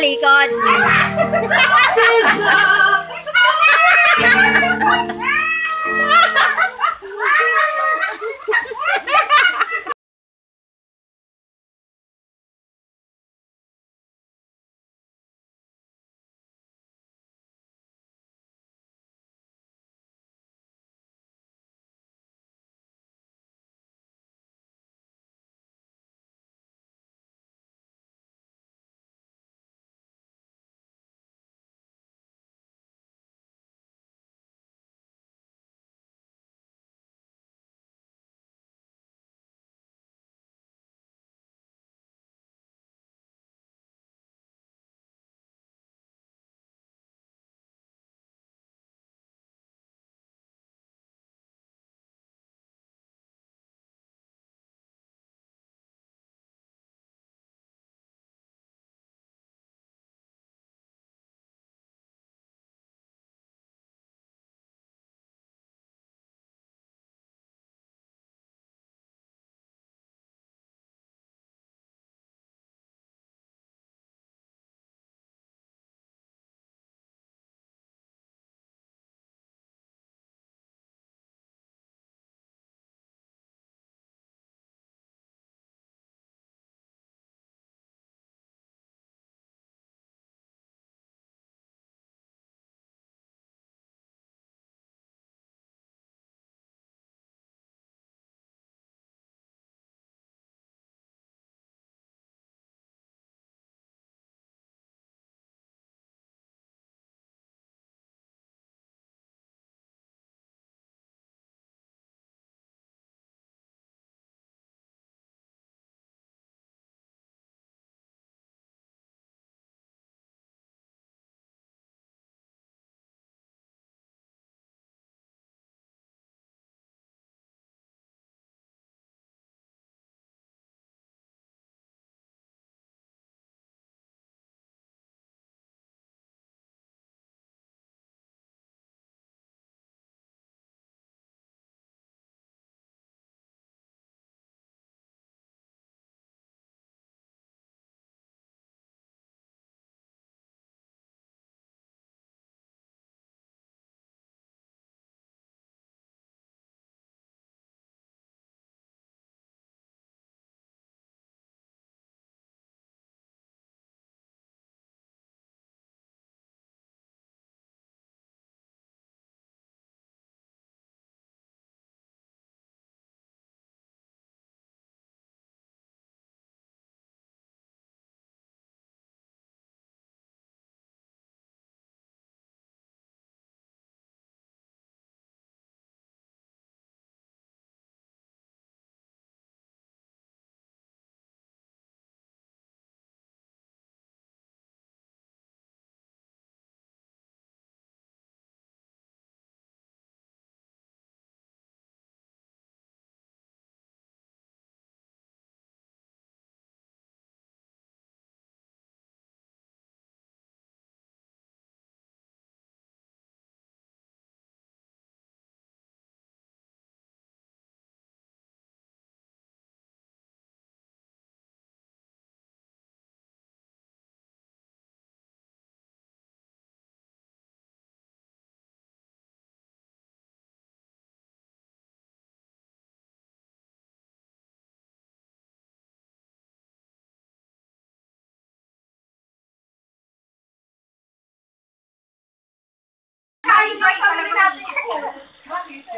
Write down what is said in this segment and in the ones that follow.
talikod.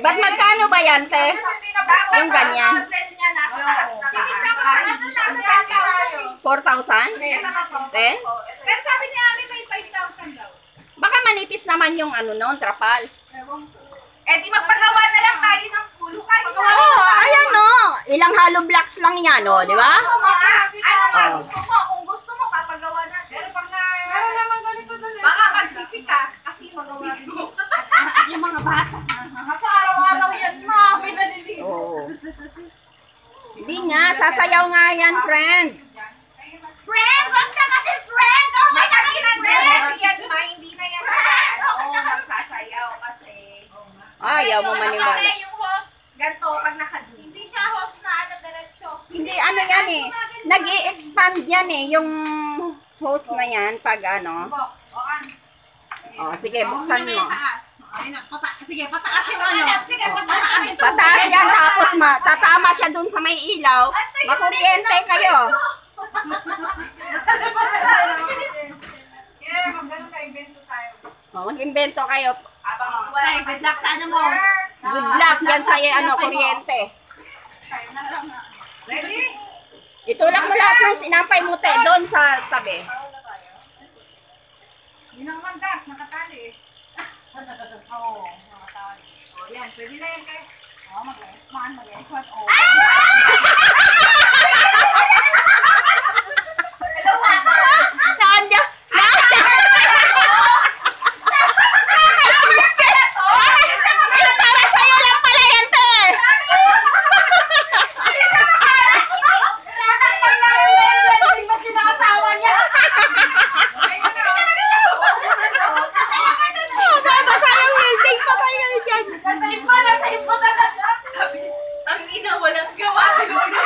Ba't magkano ba yan, te? Yung ganyan. 4,000? 10? Pero sabi niya, may 5,000 daw. Baka manipis naman yung ano noon, trapal. Eh di magpagawa na lang tayo ng pool. Oo, ayan o. Ilang hollow blocks lang yan, o, di ba? Ano nga gusto mo? Kung gusto mo, papagawa na. Pero pag meron naman ganito doon. Baka magsisi ka, kasi magawa mo. Yung mga bata. Kasi araw-araw yan, ma. May naliligo. Oo. Hindi nga, sasayaw nga yan, friend. Friend! Wag ka kasi friend! Oh my God! Kasi yan, ma, hindi na yan. Oo, magsasayaw kasi. Ayaw mo maniwala. Kasi yung host, ganito, pag nakadun. Hindi siya host na ano, diretso. Hindi, ano yan eh. Nag-i-expand yan eh. Yung hose na yan pag ano. Oh, sige, buksan mo. Sige, pataas yung ano. Sige, pataas yung Pataas yan, tapos tatama siya dun sa may ilaw. Makuryente kayo. Oh, mag-invento kayo. Good luck sa ano mo. Good luck yan sa ano, kuryente. Ready? Itulak mo lahat ng sinampay mo te, doon sa tabi. Yun ang mandak, nakatali. Oo, nakatali. O yan, pwede na yan kay. O, mag-S1, mag-S1. O. Hello, Hata! Saan dyan? Para sa'yo lang pala yan te. Masayang welding pa tayo dyan. Nasa iba talaga. Sabi, tangina, walang gawa siguro.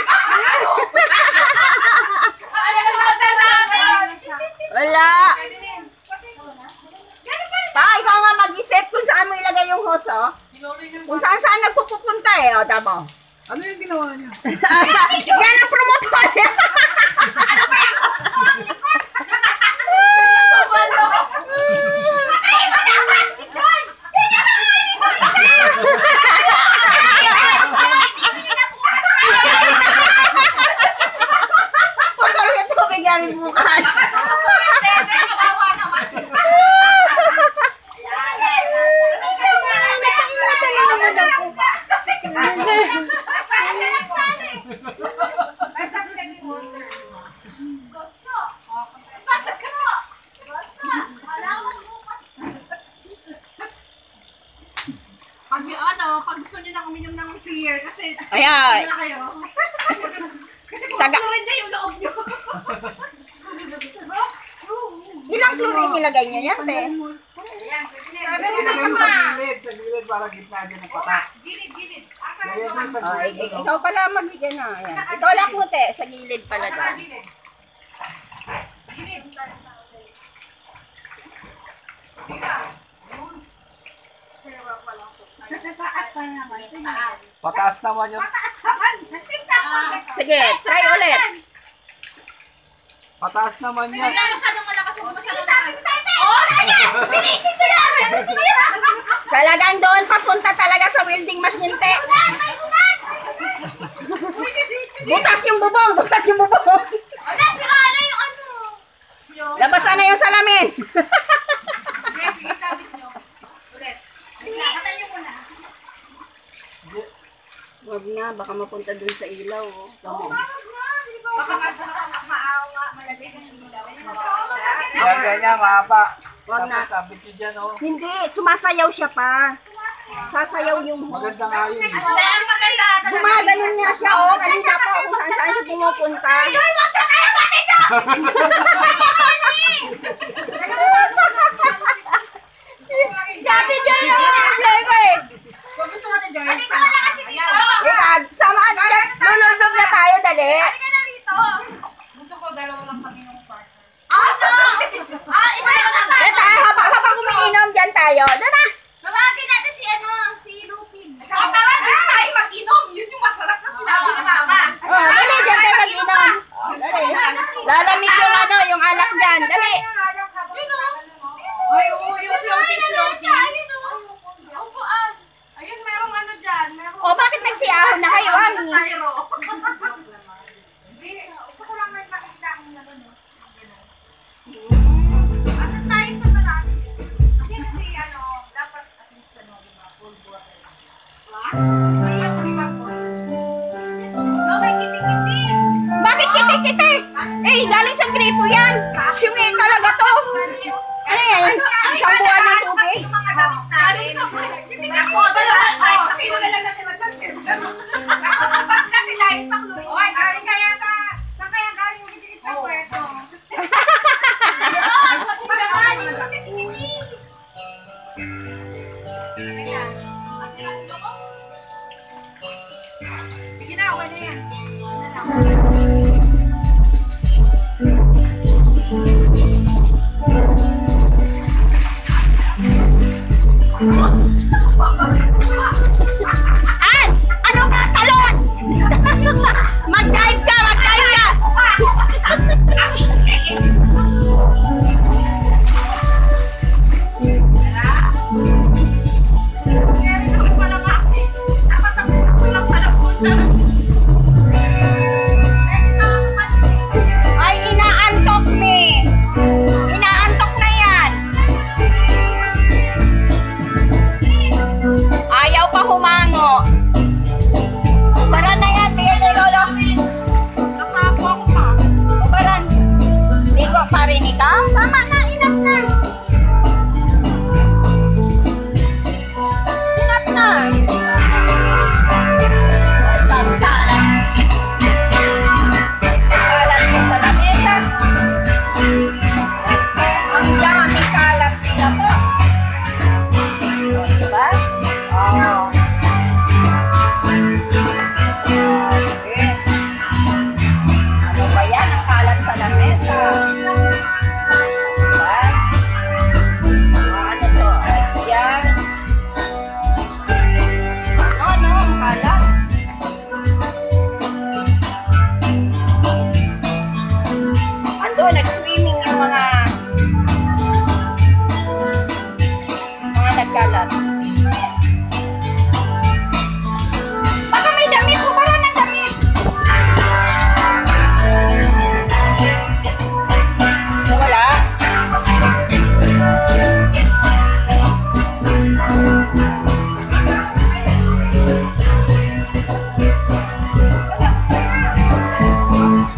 Wala. Pa, ikaw nga mag-isip kung saan mo ilagay yung hose, oh. Kung saan nagpupunta eh, o, tamo. Ano yung ginawa niya? Yan ang promotor. Putol yung tubig namin bukas. Pag gusto nyo lang uminom ng beer, kasi Ayan. na kayo. Saga. Rin niya yung loob nyo. Ilang chlorine nilagay niyo yan, te? Sa gilid para gitna din ng patak. Gilid. Lagyan mo sa Ay, gilid. ikaw pala magbigyan na. Ayan. Ikaw lang mo, te. Sa gilid pala doon. Gilid. Pataas naman yun. Sige, try ulit. Pataas naman yan. Talagang doon papunta talaga sa welding machine, te. Butas yung bubong, butas yung bubong. Labasan na yung salamin. Wag na, baka mapunta dun sa ilaw. Oh. Tama. Yan, ganyan, mahaba. Wag na. Sabi ko dyan, oh. Hindi, sumasayaw siya pa. Sasayaw yung Maganda nga yun. eh. gumaganon niya siya, oh. Kanina pa kung saan siya pumupunta. Si Ate Joy na mga problema eh. Kung gusto mo natin, George. Sama dyan. Lulubog na tayo, dali. Gusto ko dalawa lang kami ng partner. Iba na lang. Dali tayo, habang umiinom dyan tayo. Doon na. Tawagin natin si Rupin. Tara na tayo mag-inom. Yun yung masarap na sinabi ni Mama. Oh, dali, dyan tayo mag-inom. Dali. Lalamig yung ano, yung alak dyan. Dali. Ay, oo, yung floating. Upuan. Ayun, merong ano dyan. Merong O, bakit nagsiyahon na kayo, Ani? styro. Hindi, gusto ko lang may makikita akong gano'n. Ano tayo sa marami? Hindi kasi ano, dapat at least ano, diba, full water. Hindi yung lima po. No, may kiti-kiti. Bakit kiti-kiti? Eh, galing sa gripo yan. Syungi talaga to. Ano yan? Isang buwan ng tubig? Yung mga damit natin. Ako, dalawa tayo. Kasi yun na lang natin mag-chansin. Nakapabas kasi lahat sa club. Oy, galing kaya ka. Saan kaya galing yung gitilit sa kweto? Ay, pati naman. Yung kiti-kiti. Ayan. Sige na, okay na yan. Ano lang.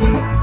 Ay,